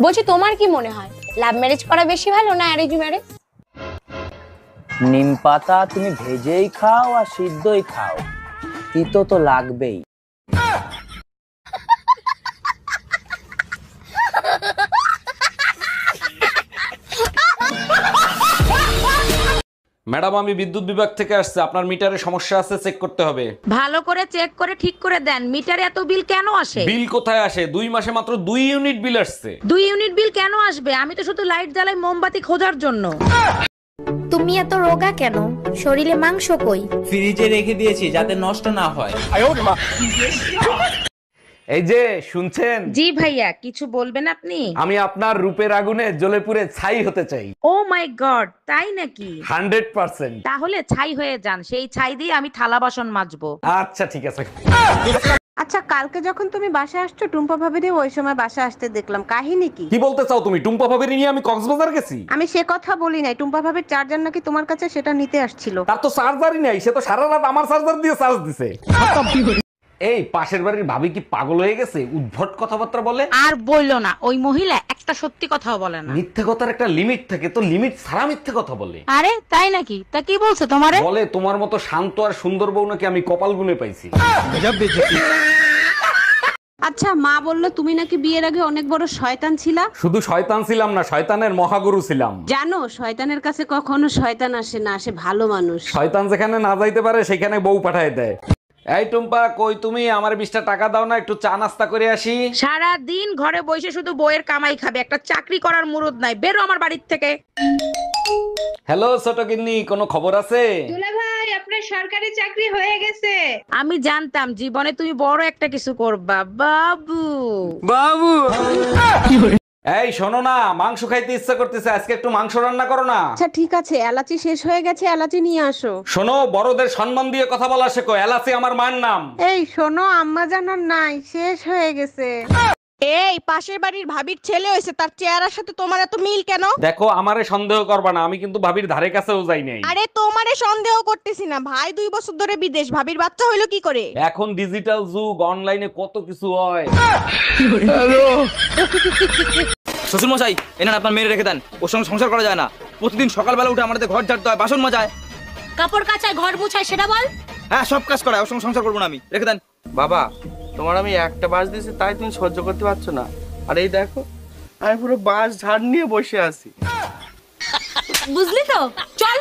বলছি তোমার কি মনে হয় লাভ ম্যারেজ করা বেশি ভালো না অ্যারেঞ্জ ম্যারেজ? নিম পাতা তুমি ভেজেই খাও আর সিদ্ধই খাও, তিতো তো লাগবেই। ম্যাডাম, আমি বিদ্যুৎ বিভাগ থেকে আসছে, আপনার মিটারে সমস্যা আছে, চেক করতে হবে। ভালো করে চেক করে ঠিক করে দেন। মিটারে এত বিল কেন আসে? বিল কোথায় আসে? 2 মাসে মাত্র 2 ইউনিট বিল আসছে। 2 ইউনিট বিল কেন আসবে? আমি তো শুধু লাইট জ্বালাই মোমবাতি খোঁজার জন্য। তুমি এত রোগা কেন? শরীরে মাংস কই? ফ্রিজে রেখে দিয়েছি যাতে নষ্ট না হয়। এই যে শুনছেন? জি ভাইয়া, কিছু বলবেন আপনি? আমি আপনার রূপের আগুনে জ্বলে পুড়ে ছাই হতে চাই। ও মাই গড, তাই নাকি? 100%। তাহলে ছাই হয়ে যান, সেই ছাই দিয়ে আমি থালা বাসন মাজবো। আচ্ছা ঠিক আছে। আচ্ছা, কালকে যখন তুমি বাসা আসছো টুম্পা ভাবিরে ওই সময় বাসা আসতে দেখলাম, কাহিনী কি? কি বলতে চাও তুমি? টুম্পা ভাবির নিয়ে আমি কক্সবাজার গেছি? আমি সে কথা বলি নাই, টুম্পা ভাবির চার্জার নাকি তোমার কাছে, সেটা নিতে আসছিল। তার তো চার্জারই নাই, সে তো সারা রাত আমার চার্জার দিয়ে চার্জ দিছে। এই পাশের বাড়ির ভাবি কি পাগল হয়ে গেছে? উদ্ভট কথাবার্তা বলে। আর বললো না, ওই মহিলা একটা সত্যি কথাও বলে না। মিথ্যে কথার একটা লিমিট থাকে, তো লিমিট ছাড়া মিথ্যে কথা বলে। আরে তাই নাকি? তা কি বলছো তোমারে? বলে তোমার মতো শান্ত আর সুন্দর বউ নাকি আমি কপাল গুনে পাইছি। আচ্ছা, মা বললো তুমি নাকি বিয়ের আগে অনেক বড় শয়তান ছিলা। শুধু শয়তান ছিলাম না, শয়তানের মহাগুরু ছিলাম। জানো, শয়তানের কাছে কখনো শয়তান আসে না, আসে ভালো মানুষ। শয়তান যেখানে না যাইতে পারে সেখানে বউ পাঠায় দেয়। এই টুম্পা, কই তুমি? আমার 20টা টাকা দাও না, একটু চা নাস্তা করে আসি। সারা দিন ঘরে বসে শুধু বইয়ের কামাই খাবে, একটা চাকরি করার মুরুদ নাই। বেরো আমার বাড়ির থেকে। হ্যালো ছোট গিন্নি, কোনো খবর আছে? ভাই, আপনার সরকারি চাকরি হয়ে গেছে। আমি জানতাম জীবনে তুমি বড় একটা কিছু করবা বাবু। এই শোনো না, মাংস খাইতে ইচ্ছা করতেছে, আজকে একটু মাংস রান্না করো না। আচ্ছা ঠিক আছে, এলাচি শেষ হয়ে গেছে, এলাচি নিয়ে আসো। শোনো, বড়দের সম্মান দিয়ে কথা বলা শেখো। এলাচি আমার মায়ের নাম। এই শোনো, আম্মা জানার নাই, শেষ হয়ে গেছে। এই পাশের বাড়ির ভাবির ছেলে হয়েছে, তার চেহারার সাথে তোমার এত মিল কেন? দেখো, আমারে সন্দেহ করবা না, আমি কিন্তু ভাবির ধারে কাছেও যাই নাই। আরে তোমারে সন্দেহ করতেছি না, ভাই 2 বছর ধরে বিদেশ, ভাবির বাচ্চা হইলো কি করে? এখন ডিজিটাল যুগ, অনলাইনে কত কিছু হয়। শ্বশুর মশাই, এনার আপনার মেরে রেখে দেন, ওর সঙ্গে সংসার করা যায় না। প্রতিদিন সকালবেলা উঠে আমাদের ঘর ঝাড়তে হয়, বাসন মাজায়, কাপড় কাচায়, ঘর মুছায়, সেটা বল। হ্যাঁ সব কাজ করায়, ওর সঙ্গে সংসার করবো না আমি, রেখে দেন। বাবা, তোমার আমি একটা বাস দিয়েছি তাই তুমি সহ্য করতে পারছো না, আর এই দেখো আমি পুরো বাস ঝাড় নিয়ে বসে আছি। বুঝলি তো? চল।